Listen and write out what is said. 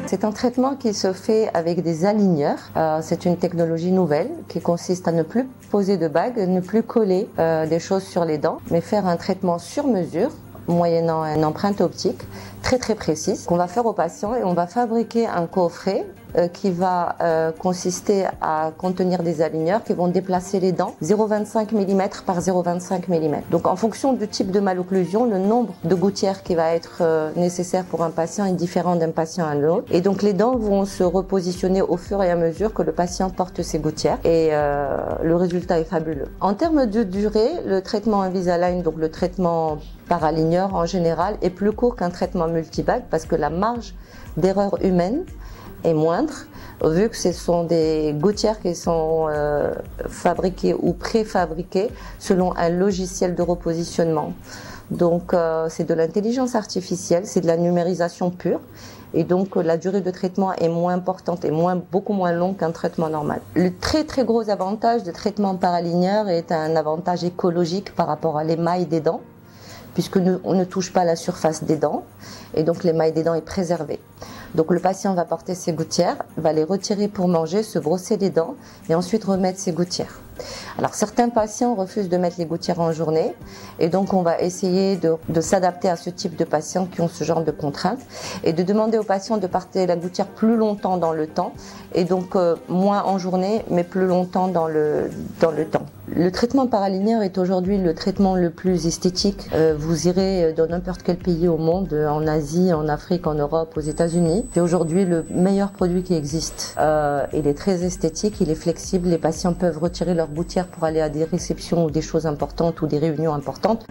C'est un traitement qui se fait avec des aligneurs. C'est une technologie nouvelle qui consiste à ne plus poser de bagues, ne plus coller des choses sur les dents, mais faire un traitement sur mesure, moyennant une empreinte optique très précise qu'on va faire au patient, et on va fabriquer un coffret qui va consister à contenir des aligneurs qui vont déplacer les dents 0,25 mm par 0,25 mm. Donc en fonction du type de malocclusion, le nombre de gouttières qui va être nécessaire pour un patient est différent d'un patient à l'autre. Et donc les dents vont se repositionner au fur et à mesure que le patient porte ses gouttières, et le résultat est fabuleux. En termes de durée, le traitement Invisalign, donc le traitement par aligneur en général, est plus court qu'un traitement multibague parce que la marge d'erreur humaine est moindre, vu que ce sont des gouttières qui sont fabriquées ou préfabriquées selon un logiciel de repositionnement. Donc c'est de l'intelligence artificielle, c'est de la numérisation pure, et donc la durée de traitement est moins importante et beaucoup moins longue qu'un traitement normal. Le très gros avantage de traitement par aligneur est un avantage écologique par rapport à l'émail des dents, puisque on ne touche pas la surface des dents, et donc l'émail des dents est préservé. Donc le patient va porter ses gouttières, va les retirer pour manger, se brosser les dents et ensuite remettre ses gouttières. Alors certains patients refusent de mettre les gouttières en journée, et donc on va essayer de s'adapter à ce type de patients qui ont ce genre de contraintes, et de demander aux patients de porter la gouttière plus longtemps dans le temps, et donc moins en journée mais plus longtemps dans le temps. Le traitement par aligneur est aujourd'hui le traitement le plus esthétique. Vous irez dans n'importe quel pays au monde, en Asie, en Afrique, en Europe, aux États-Unis. C'est aujourd'hui le meilleur produit qui existe. Il est très esthétique, il est flexible. Les patients peuvent retirer leurs gouttières pour aller à des réceptions ou des choses importantes ou des réunions importantes.